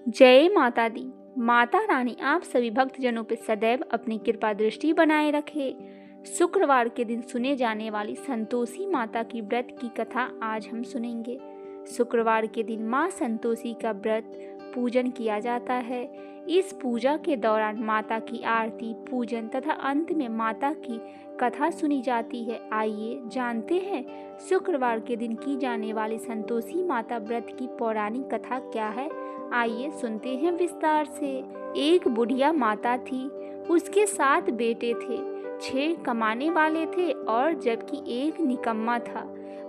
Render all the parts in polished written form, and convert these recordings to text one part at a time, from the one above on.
जय माता दी। माता रानी आप सभी भक्तजनों पर सदैव अपनी कृपा दृष्टि बनाए रखे। शुक्रवार के दिन सुने जाने वाली संतोषी माता की व्रत की कथा आज हम सुनेंगे। शुक्रवार के दिन माँ संतोषी का व्रत पूजन किया जाता है। इस पूजा के दौरान माता की आरती, पूजन तथा अंत में माता की कथा सुनी जाती है। आइए जानते हैं शुक्रवार के दिन की जाने वाली संतोषी माता व्रत की पौराणिक कथा क्या है। आइए सुनते हैं विस्तार से। एक बुढ़िया माता थी, उसके 7 बेटे थे। 6 कमाने वाले थे और जबकि एक निकम्मा था।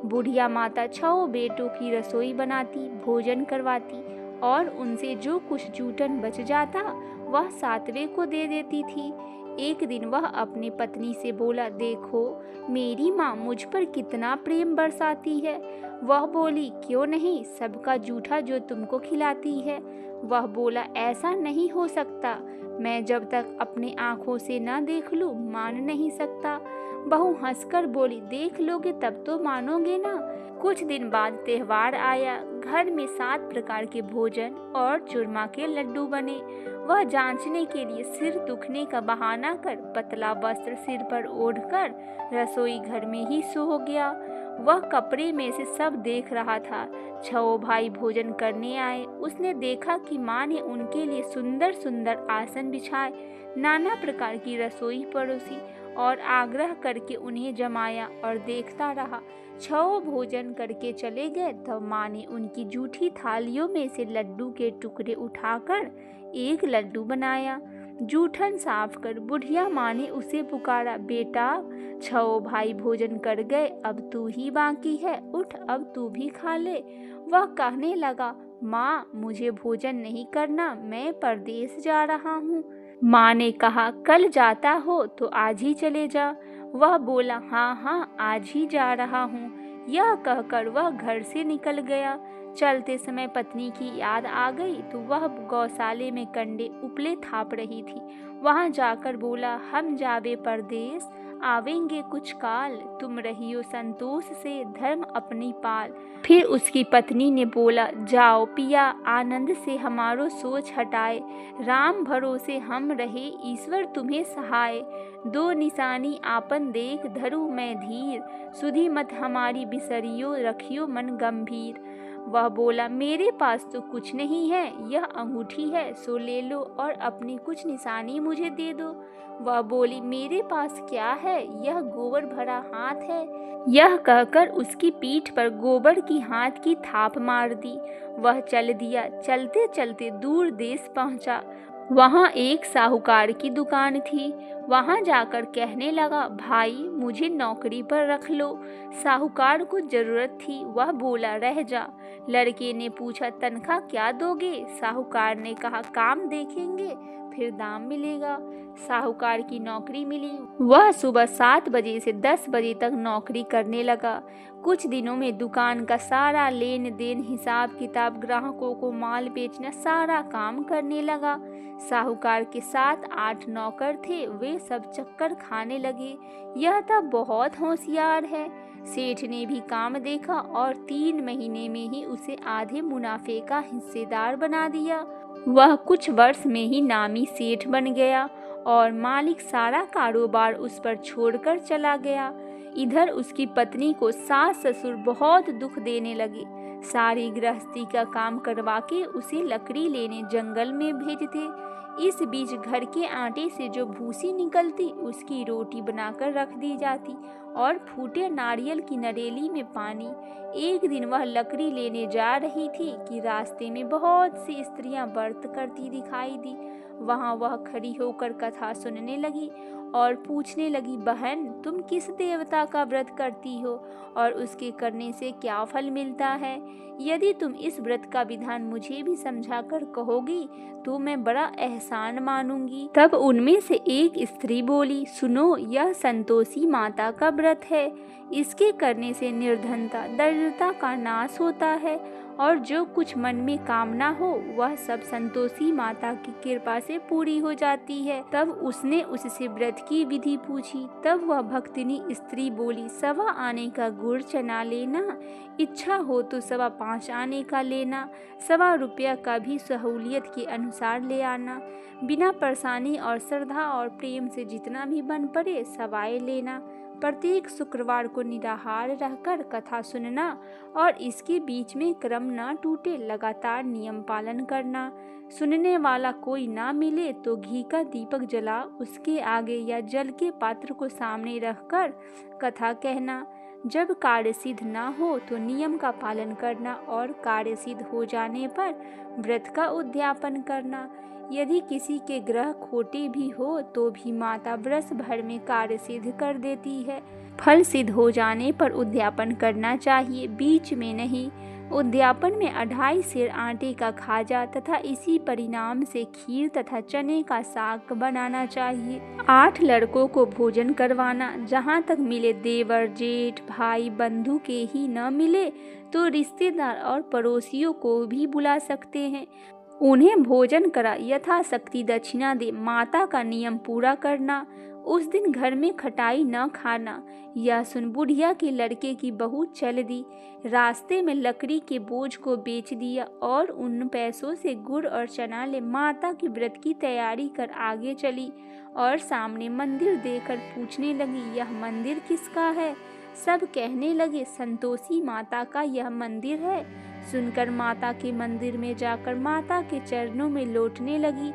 बुढ़िया माता 6 बेटों की रसोई बनाती, भोजन करवाती और उनसे जो कुछ जूठन बच जाता वह 7वें को दे देती थी। एक दिन वह अपनी पत्नी से बोला, देखो मेरी माँ मुझ पर कितना प्रेम बरसाती है। वह बोली, क्यों नहीं, सबका जूठा जो तुमको खिलाती है। वह बोला, ऐसा नहीं हो सकता, मैं जब तक अपनी आंखों से न देख लूं मान नहीं सकता। बहू हंसकर बोली, देख लोगे तब तो मानोगे ना। कुछ दिन बाद त्योहार आया। घर में 7 प्रकार के भोजन और चूरमा के लड्डू बने। वह जांचने के लिए सिर दुखने का बहाना कर पतला वस्त्र सिर पर ओढ़कर रसोई घर में ही सो गया। वह कपड़े में से सब देख रहा था। 6 भाई भोजन करने आए। उसने देखा कि माँ ने उनके लिए सुंदर सुंदर आसन बिछाए, नाना प्रकार की रसोई परोसी और आग्रह करके उन्हें जमाया और देखता रहा। 6 भोजन करके चले गए तब माँ ने उनकी जूठी थालियों में से लड्डू के टुकड़े उठाकर एक लड्डू बनाया। जूठन साफ कर बुढ़िया माँ ने उसे पुकारा, बेटा 6 भाई भोजन कर गए, अब तू ही बाकी है, उठ अब तू भी खा ले। वह कहने लगा, माँ मुझे भोजन नहीं करना, मैं परदेश जा रहा हूँ। माँ ने कहा, कल जाता हो तो आज ही चले जा। वह बोला, हाँ हाँ आज ही जा रहा हूँ। यह कहकर वह घर से निकल गया। चलते समय पत्नी की याद आ गई तो वह गौशाले में कंडे उपले थाप रही थी। वहां जाकर बोला, हम जावे परदेश, आवेंगे कुछ काल, तुम रहियो संतोष से धर्म अपनी पाल। फिर उसकी पत्नी ने बोला, जाओ पिया आनंद से हमारो सोच हटाए, राम भरोसे हम रहे ईश्वर तुम्हें सहाय। 2 निशानी आपन देख धरू मैं धीर, सुधी मत हमारी बिसरियो रखियो मन गंभीर। वह बोला, मेरे पास तो कुछ नहीं है, यह अंगूठी है सो ले लो और अपनी कुछ निशानी मुझे दे दो। वह बोली, मेरे पास क्या है, यह गोबर भरा हाथ है। यह कहकर उसकी पीठ पर गोबर की हाथ की थाप मार दी। वह चल दिया। चलते चलते दूर देश पहुंचा। वहां एक साहूकार की दुकान थी। वहां जाकर कहने लगा, भाई मुझे नौकरी पर रख लो। साहूकार को जरूरत थी। वह बोला, रह जा। लड़के ने पूछा, तनख्वाह क्या दोगे? साहूकार ने कहा, काम देखेंगे फिर दाम मिलेगा। साहूकार की नौकरी मिली। वह सुबह 7 बजे से 10 बजे तक नौकरी करने लगा। कुछ दिनों में दुकान का सारा लेन देन, हिसाब किताब, ग्राहकों को माल बेचना, सारा काम करने लगा। साहूकार के 7-8 नौकर थे। वे सब चक्कर खाने लगे, यह तो बहुत होशियार है। सेठ ने भी काम देखा और 3 महीने में ही उसे आधे मुनाफे का हिस्सेदार बना दिया। वह कुछ वर्ष में ही नामी सेठ बन गया और मालिक सारा कारोबार उस पर छोड़कर चला गया। इधर उसकी पत्नी को सास ससुर बहुत दुख देने लगे। सारी गृहस्थी का काम करवा के उसे लकड़ी लेने जंगल में भेजते। इस बीच घर के आटे से जो भूसी निकलती उसकी रोटी बनाकर रख दी जाती और फूटे नारियल की नरेली में पानी। एक दिन वह लकड़ी लेने जा रही थी कि रास्ते में बहुत सी स्त्रियां व्रत करती दिखाई दी। वहां वह खड़ी होकर कथा सुनने लगी और पूछने लगी, बहन तुम किस देवता का व्रत करती हो और उसके करने से क्या फल मिलता है? यदि तुम इस व्रत का विधान मुझे भी समझाकर कहोगी तो मैं बड़ा एहसान मानूंगी। तब उनमें से एक स्त्री बोली, सुनो, यह संतोषी माता का व्रत व्रत है। इसके करने से निर्धनता, दरिद्रता का नाश होता है और जो कुछ मन में कामना हो वह सब संतोषी माता की कृपा से पूरी हो जाती है। तब उसने उससे व्रत की विधि पूछी। तब वह भक्तिनी स्त्री बोली, 1.25 आने का गुड़ चना लेना, इच्छा हो तो 5.25 आने का लेना, 1.25 रुपया का भी सहूलियत के अनुसार ले आना, बिना परेशानी और श्रद्धा और प्रेम से जितना भी बन पड़े सवाए लेना। प्रत्येक शुक्रवार को निराहार रहकर कथा सुनना और इसके बीच में क्रम न टूटे लगातार नियम पालन करना। सुनने वाला कोई ना मिले तो घी का दीपक जला उसके आगे या जल के पात्र को सामने रखकर कथा कहना। जब कार्य सिद्ध ना हो तो नियम का पालन करना और कार्य सिद्ध हो जाने पर व्रत का उद्यापन करना। यदि किसी के ग्रह खोटे भी हो तो भी माता वर्ष भर में कार्य सिद्ध कर देती है। फल सिद्ध हो जाने पर उद्यापन करना चाहिए, बीच में नहीं। उद्यापन में 2.5 सेर आटे का खाजा तथा इसी परिणाम से खीर तथा चने का साग बनाना चाहिए। 8 लड़कों को भोजन करवाना। जहाँ तक मिले देवर, जेठ, भाई, बंधु के ही न मिले तो रिश्तेदार और पड़ोसियों को भी बुला सकते हैं। उन्हें भोजन करा यथाशक्ति दक्षिणा दे। माता का नियम पूरा करना। उस दिन घर में खटाई न खाना। यह सुन बुढ़िया के लड़के की बहू चल दी। रास्ते में लकड़ी के बोझ को बेच दिया और उन पैसों से गुड़ और चना ले माता की व्रत की तैयारी कर आगे चली और सामने मंदिर देखकर पूछने लगी, यह मंदिर किसका है? सब कहने लगे, संतोषी माता का यह मंदिर है। सुनकर माता के मंदिर में जाकर माता के चरणों में लौटने लगी।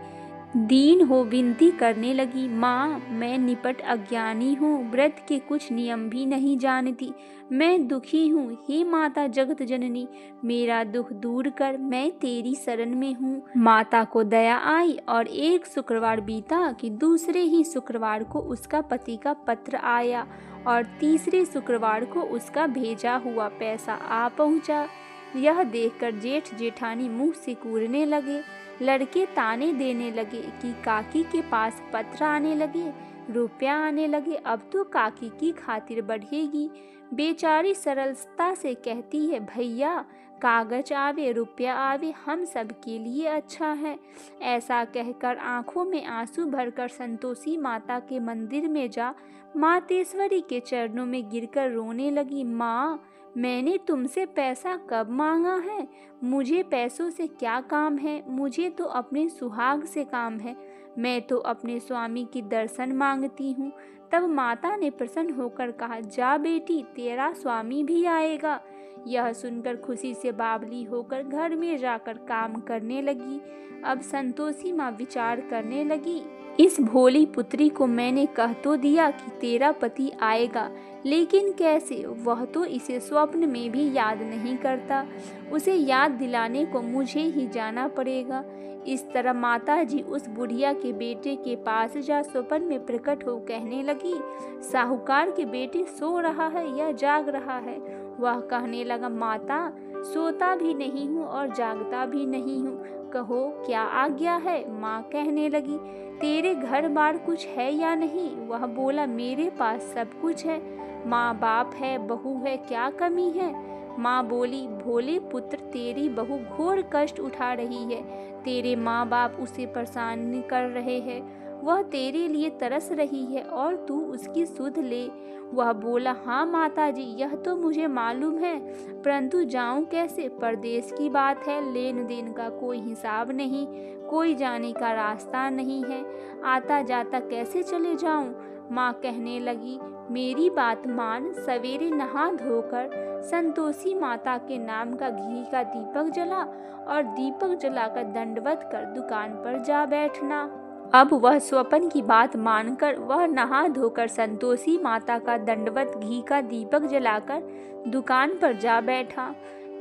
दीन हो विनती करने लगी, माँ मैं निपट अज्ञानी हूँ, व्रत के कुछ नियम भी नहीं जानती, मैं दुखी हूँ। हे माता जगत जननी, मेरा दुख दूर कर, मैं तेरी शरण में हूँ। माता को दया आई और एक शुक्रवार बीता कि दूसरे ही शुक्रवार को उसका पति का पत्र आया और तीसरे शुक्रवार को उसका भेजा हुआ पैसा आ पहुँचा। यह देखकर जेठ जेठानी मुंह से कूरने लगे। लड़के ताने देने लगे कि काकी के पास पत्र आने लगे, रुपया आने लगे, अब तो काकी की खातिर बढ़ेगी। बेचारी सरलता से कहती है, भैया कागज आवे रुपया आवे हम सब के लिए अच्छा है। ऐसा कहकर आंखों में आंसू भरकर संतोषी माता के मंदिर में जा मातेश्वरी के चरणों में गिरकर रोने लगी। माँ मैंने तुमसे पैसा कब मांगा है? मुझे पैसों से क्या काम है? मुझे तो अपने सुहाग से काम है। मैं तो अपने स्वामी की दर्शन मांगती हूँ। तब माता ने प्रसन्न होकर कहा, जा बेटी तेरा स्वामी भी आएगा। यह सुनकर खुशी से बावली होकर घर में जाकर काम करने लगी। अब संतोषी माँ विचार करने लगी, इस भोली पुत्री को मैंने कह तो दिया कि तेरा पति आएगा, लेकिन कैसे? वह तो इसे स्वप्न में भी याद नहीं करता। उसे याद दिलाने को मुझे ही जाना पड़ेगा। इस तरह माताजी उस बुढ़िया के बेटे के पास जा स्वप्न में प्रकट हो कहने लगी, साहूकार के बेटे सो रहा है या जाग रहा है? वह कहने लगा, माता सोता भी नहीं हूँ और जागता भी नहीं हूँ, कहो क्या आज्ञा है? माँ कहने लगी, तेरे घर बार कुछ है या नहीं? वह बोला, मेरे पास सब कुछ है, माँ बाप है, बहू है, क्या कमी है? माँ बोली, भोले पुत्र तेरी बहू घोर कष्ट उठा रही है, तेरे माँ बाप उसे परेशान कर रहे हैं, वह तेरे लिए तरस रही है और तू उसकी सुध ले। वह बोला, हाँ माताजी यह तो मुझे मालूम है, परंतु जाऊं कैसे? परदेश की बात है, लेन देन का कोई हिसाब नहीं, कोई जाने का रास्ता नहीं है, आता जाता कैसे चले जाऊं? माँ कहने लगी, मेरी बात मान, सवेरे नहा धोकर संतोषी माता के नाम का घी का दीपक जला और दीपक जलाकर दंडवत कर दुकान पर जा बैठना। अब वह स्वप्न की बात मानकर वह नहा धोकर संतोषी माता का दंडवत घी का दीपक जलाकर दुकान पर जा बैठा।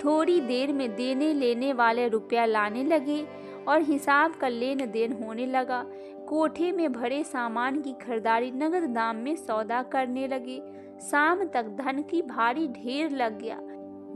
थोड़ी देर में देने लेने वाले रुपया लाने लगे और हिसाब का लेन देन होने लगा। कोठे में भरे सामान की खरीदारी नगद दाम में सौदा करने लगे। शाम तक धन की भारी ढेर लग गया।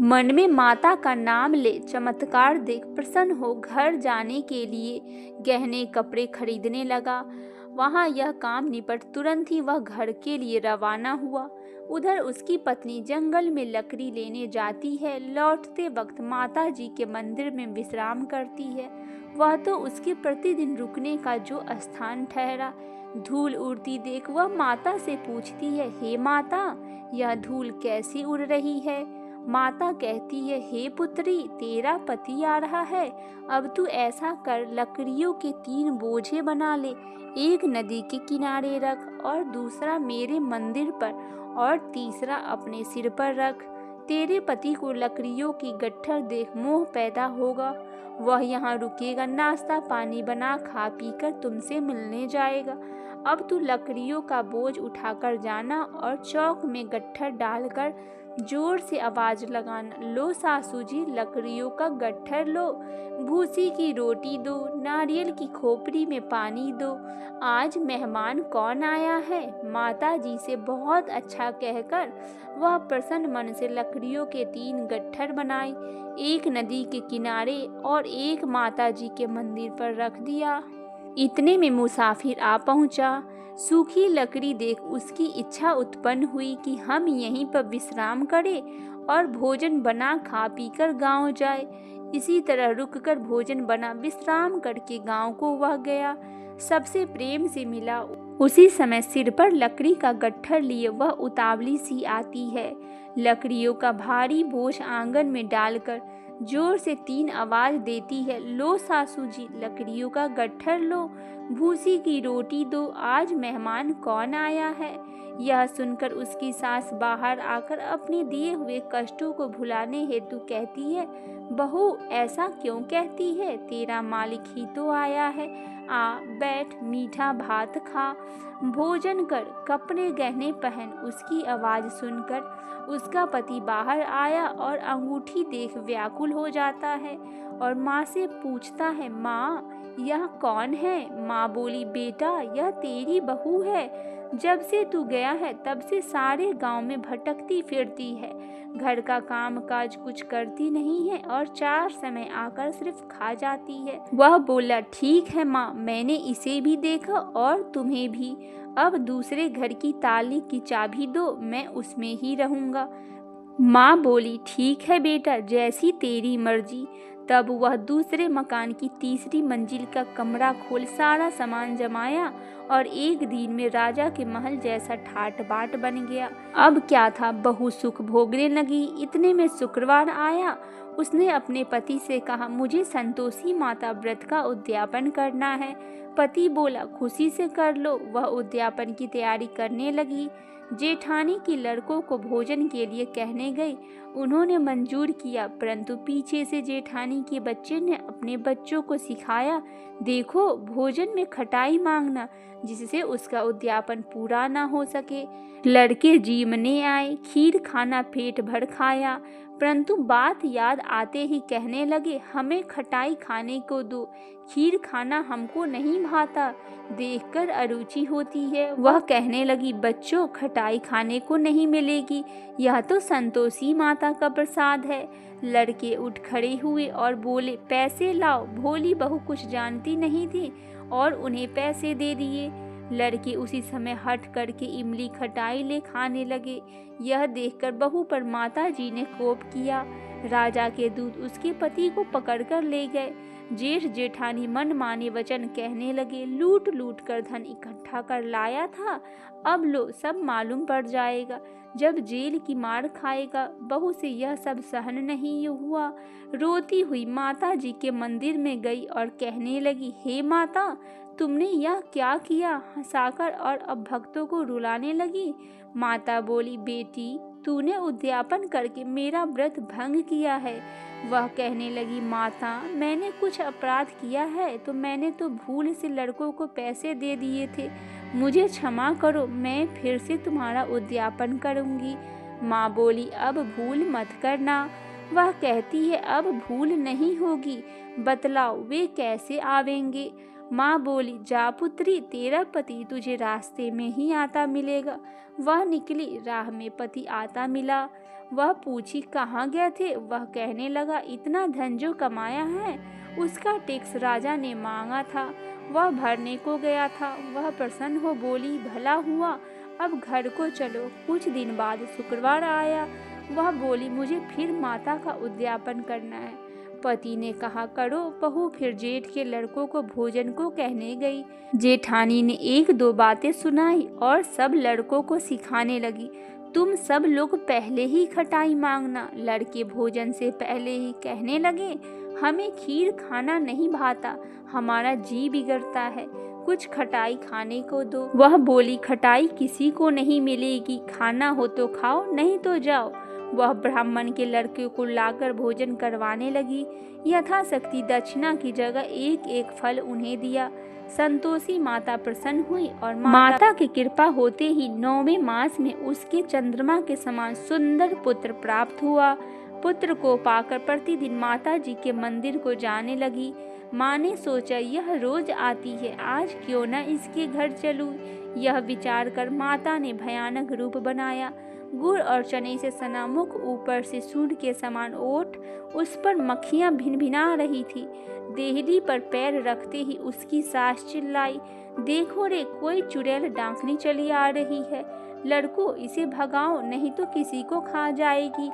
मन में माता का नाम ले चमत्कार देख प्रसन्न हो घर जाने के लिए गहने कपड़े खरीदने लगा। वहाँ यह काम निपट तुरंत ही वह घर के लिए रवाना हुआ। उधर उसकी पत्नी जंगल में लकड़ी लेने जाती है। लौटते वक्त माता जी के मंदिर में विश्राम करती है। वह तो उसके प्रतिदिन रुकने का जो स्थान ठहरा। धूल उड़ती देख वह माता से पूछती है, हे माता, यह धूल कैसी उड़ रही है? माता कहती है, हे पुत्री, तेरा पति आ रहा है। अब तू ऐसा कर, लकड़ियों के 3 बोझे बना ले। एक नदी के किनारे रख और दूसरा मेरे मंदिर पर और तीसरा अपने सिर पर रख। तेरे पति को लकड़ियों की गट्ठर देख मोह पैदा होगा। वह यहाँ रुकेगा, नाश्ता पानी बना खा पी कर तुमसे मिलने जाएगा। अब तू लकड़ियों का बोझ उठाकर जाना और चौक में गट्ठर डालकर जोर से आवाज लगाना, लो सासू जी, लकड़ियों का गट्ठर लो, भूसी की रोटी दो, नारियल की खोपड़ी में पानी दो। आज मेहमान कौन आया है? माता जी से बहुत अच्छा कहकर वह प्रसन्न मन से लकड़ियों के 3 गट्ठर बनाए, एक नदी के किनारे और एक माता जी के मंदिर पर रख दिया। इतने में मुसाफिर आ पहुंचा। सूखी लकड़ी देख उसकी इच्छा उत्पन्न हुई कि हम यहीं पर विश्राम करें और भोजन बना खा पीकर गांव जाए। इसी तरह रुककर भोजन बना विश्राम करके गांव को वह गया। सबसे प्रेम से मिला। उसी समय सिर पर लकड़ी का गट्ठर लिए वह उतावली सी आती है। लकड़ियों का भारी बोझ आंगन में डालकर जोर से 3 आवाज देती है, लो सासू जी, लकड़ियों का गट्ठर लो, भूसी की रोटी दो, आज मेहमान कौन आया है? यह सुनकर उसकी सास बाहर आकर अपने दिए हुए कष्टों को भुलाने हेतु कहती है, बहू ऐसा क्यों कहती है? तेरा मालिक ही तो आया है। आ बैठ, मीठा भात खा, भोजन कर, कपड़े गहने पहन। उसकी आवाज सुनकर उसका पति बाहर आया और अंगूठी देख व्याकुल हो जाता है और माँ से पूछता है, माँ यह कौन है? माँ बोली, बेटा यह तेरी बहू है। जब से तू गया है तब से सारे गांव में भटकती फिरती है, घर का काम काज कुछ करती नहीं है और 4 समय आकर सिर्फ खा जाती है। वह बोला, ठीक है माँ, मैंने इसे भी देखा और तुम्हें भी। अब दूसरे घर की ताली की चाबी दो, मैं उसमें ही रहूंगा। माँ बोली, ठीक है बेटा, जैसी तेरी मर्जी। तब वह दूसरे मकान की 3री मंजिल का कमरा खोल सारा सामान जमाया और एक दिन में राजा के महल जैसा ठाट बाट बन गया। अब क्या था, बहू सुख भोगने लगी। इतने में शुक्रवार आया। उसने अपने पति से कहा, मुझे संतोषी माता व्रत का उद्यापन करना है। पति बोला, खुशी से कर लो। वह उद्यापन की तैयारी करने लगी। जेठानी की लड़कों को भोजन के लिए कहने गई। उन्होंने मंजूर किया, परंतु पीछे से जेठानी के बच्चे ने अपने बच्चों को सिखाया, देखो भोजन में खटाई मांगना, जिससे उसका उद्यापन पूरा ना हो सके। लड़के जीमने आए, खीर खाना पेट भर खाया, परंतु बात याद आते ही कहने लगे, हमें खटाई खाने को दो, खीर खाना हमको नहीं भाता, देखकर अरुचि होती है। वह कहने लगी, बच्चों खटाई खाने को नहीं मिलेगी, यह तो संतोषी माता का प्रसाद है। लड़के उठ खड़े हुए और बोले, पैसे लाओ। भोली बहू कुछ जानती नहीं थी और उन्हें पैसे दे दिए। लड़के उसी समय हट करके इमली खटाई ले खाने लगे। यह देखकर बहू पर माता जी ने कोप किया। राजा के दूत उसके पति को पकड़कर ले गए। जेठ जेठानी मन माने वचन कहने लगे, लूट लूट कर धन इकट्ठा कर लाया था, अब लो सब मालूम पड़ जाएगा, जब जेल की मार खाएगा। बहू से यह सब सहन नहीं हुआ। रोती हुई माता जी के मंदिर में गई और कहने लगी, हे माता, तुमने यह क्या किया? हंसाकर और अब भक्तों को रुलाने लगी। माता बोली, बेटी तूने उद्यापन करके मेरा व्रत भंग किया है। वह कहने लगी, माता मैंने कुछ अपराध किया है तो मैंने तो भूल से लड़कों को पैसे दे दिए थे, मुझे क्षमा करो, मैं फिर से तुम्हारा उद्यापन करूंगी। माँ बोली, अब भूल मत करना। वह कहती है, अब भूल नहीं होगी, बतलाओ वे कैसे आवेंगे? माँ बोली, जा पुत्री, तेरा पति तुझे रास्ते में ही आता मिलेगा। वह निकली, राह में पति आता मिला। वह पूछी, कहाँ गए थे? वह कहने लगा, इतना धन जो कमाया है उसका टैक्स राजा ने मांगा था, वह भरने को गया था। वह प्रसन्न हो बोली, भला हुआ, अब घर को चलो। कुछ दिन बाद शुक्रवार आया। वह बोली, मुझे फिर माता का उद्यापन करना है। पति ने कहा, करो। बहू फिर जेठ के लड़कों को भोजन को कहने गई। जेठानी ने एक दो बातें सुनाई और सब लड़कों को सिखाने लगी, तुम सब लोग पहले ही खटाई मांगना। लड़के भोजन से पहले ही कहने लगे, हमें खीर खाना नहीं भाता, हमारा जी बिगड़ता है, कुछ खटाई खाने को दो। वह बोली, खटाई किसी को नहीं मिलेगी, खाना हो तो खाओ, नहीं तो जाओ। वह ब्राह्मण के लड़के को लाकर भोजन करवाने लगी। यथाशक्ति दक्षिणा की जगह एक एक फल उन्हें दिया। संतोषी माता प्रसन्न हुई और माता की कृपा होते ही 9वें मास में उसके चंद्रमा के समान सुंदर पुत्र प्राप्त हुआ। पुत्र को पाकर प्रतिदिन माता जी के मंदिर को जाने लगी। माँ ने सोचा, यह रोज आती है, आज क्यों न इसके घर चलूं। यह विचार कर माता ने भयानक रूप बनाया। गुड़ और चने से सना मुख, ऊपर से सूंड के समान ओठ, उस पर मक्खियां भिनभिना रही थी। देहली पर पैर रखते ही उसकी सास चिल्लाई, देखो रे, कोई चुड़ैल डांकनी चली आ रही है। लड़को, इसे भगाओ, नहीं तो किसी को खा जाएगी।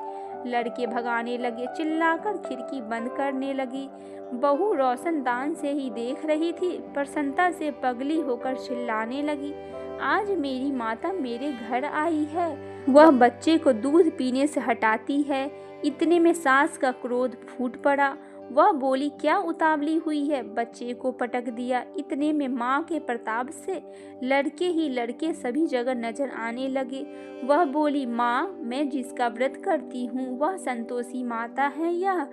लड़के भगाने लगे, चिल्लाकर खिड़की बंद करने लगी। बहू रोशनदान से ही देख रही थी, प्रसन्नता से पगली होकर चिल्लाने लगी, आज मेरी माता मेरे घर आई है। वह बच्चे को दूध पीने से हटाती है। इतने में सास का क्रोध फूट पड़ा। वह बोली, क्या उतावली हुई है, बच्चे को पटक दिया। इतने में माँ के प्रताप से लड़के ही लड़के सभी जगह नजर आने लगे। वह बोली, माँ, मैं जिसका व्रत करती हूँ वह संतोषी माता है। यह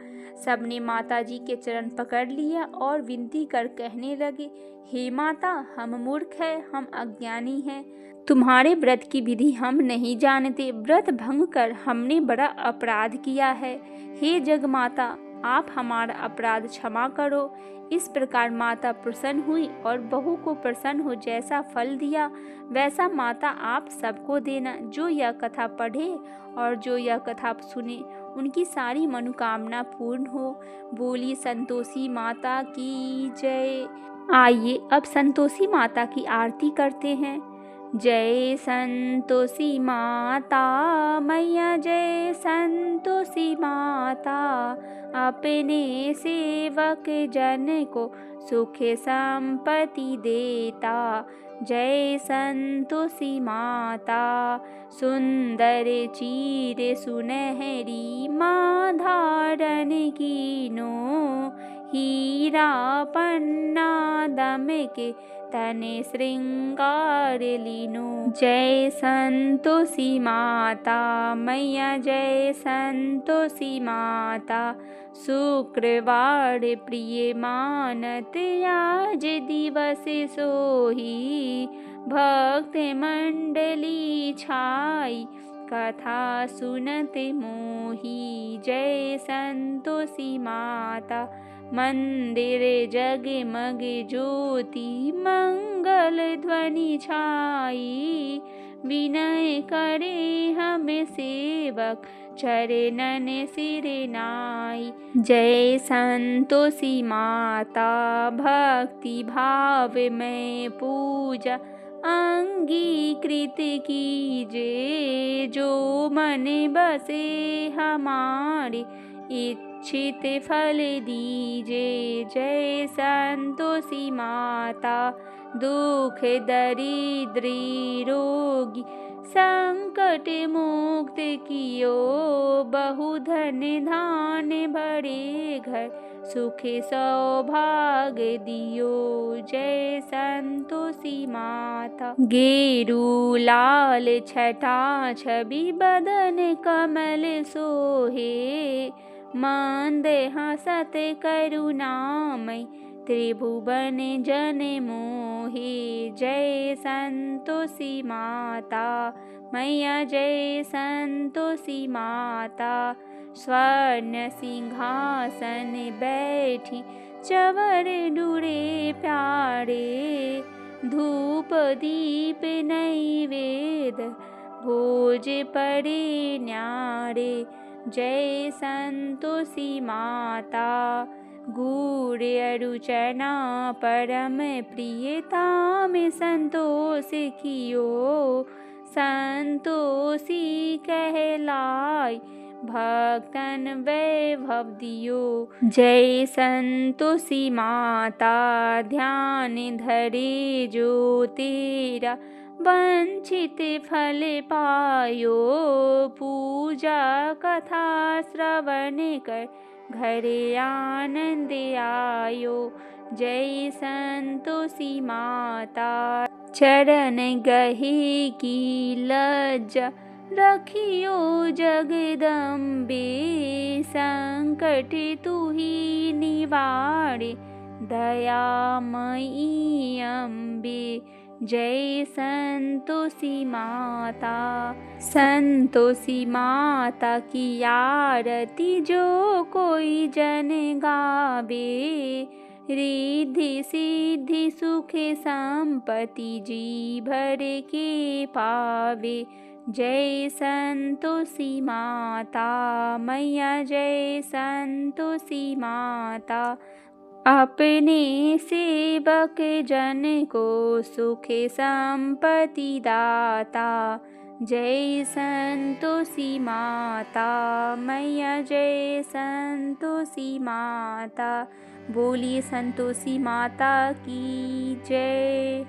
सबने माता जी के चरण पकड़ लिया और विनती कर कहने लगे, हे माता, हम मूर्ख हैं, हम अज्ञानी हैं, तुम्हारे व्रत की विधि हम नहीं जानते। व्रत भंग कर हमने बड़ा अपराध किया है। हे जगमाता, आप हमारा अपराध क्षमा करो। इस प्रकार माता प्रसन्न हुई और बहू को प्रसन्न हो जैसा फल दिया वैसा माता आप सबको देना। जो यह कथा पढ़े और जो यह कथा सुने उनकी सारी मनोकामना पूर्ण हो। बोली संतोषी माता की जय। आइए अब संतोषी माता की आरती करते हैं। जय संतोषी माता मैया, जय संतोषी माता, अपने सेवक जन को सुख संपत्ति देता। जय संतोषी माता, सुंदर चीर सुनहरी माँ धारण कीनो, हीरा पन्ना दमके तने श्रृंगार लीनो। जय संतोषी माता मैया, जय संतोषी माता, शुक्रवार प्रिय मानत आज दिवस सोही, भक्त मंडली छाई कथा सुनत मोही। जय संतोषी माता, मंदिर जगमग ज्योति मंगल ध्वनि छाई, विनय करे हमें सेवक चरणन सिर नाई। जय संतोषी माता, भक्ति भाव में पूजा अंगीकृत कीजे, जो मन बसे हमारे इच्छित फल दीजे। जय संतोषी माता, दुख दरिद्री रोगी संकट मुक्त कियो, बहुधन धान भरे घर सुख सौभाग्य दियो। जय संतोषी माता, गेरू लाल छटा छवि बदन कमल सोहे, मंद हसत करुणामय त्रिभुवन जन मोहे। जय संतोषी माता मैया, जय संतोषी माता, स्वर्ण सिंहासन बैठी चवर डूरे प्यारे, धूप दीप नैवेद्य भोज पड़े न्यारे। जय संतोषी माता, गुड़ अरुचना परम प्रियता में संतोष कियो, संतोषी कहलाय, भक्तन वैभव दियो। जय संतोषी माता, ध्यान धरे जो तेरा, वंचित फल पायो। पूजा कथा श्रवण कर, घरे आनंद आयो। जय संतोषी माता, चरण गहे की लज्जा, रखियो जगदम्बे। संकट तू ही निवारे, दयामयी अम्बे। जय संतोषी माता। संतोषी माता की आरती जो कोई जन गावे, रिद्धि सिद्धि सुख संपत्ति जी भर के पावे। जय संतोषी माता मैया, जय संतोषी माता। अपने सेवक जन को सुख संपत्ति दाता। जय संतोषी माता मैया, जय संतोषी माता। बोलिए संतोषी माता की जय।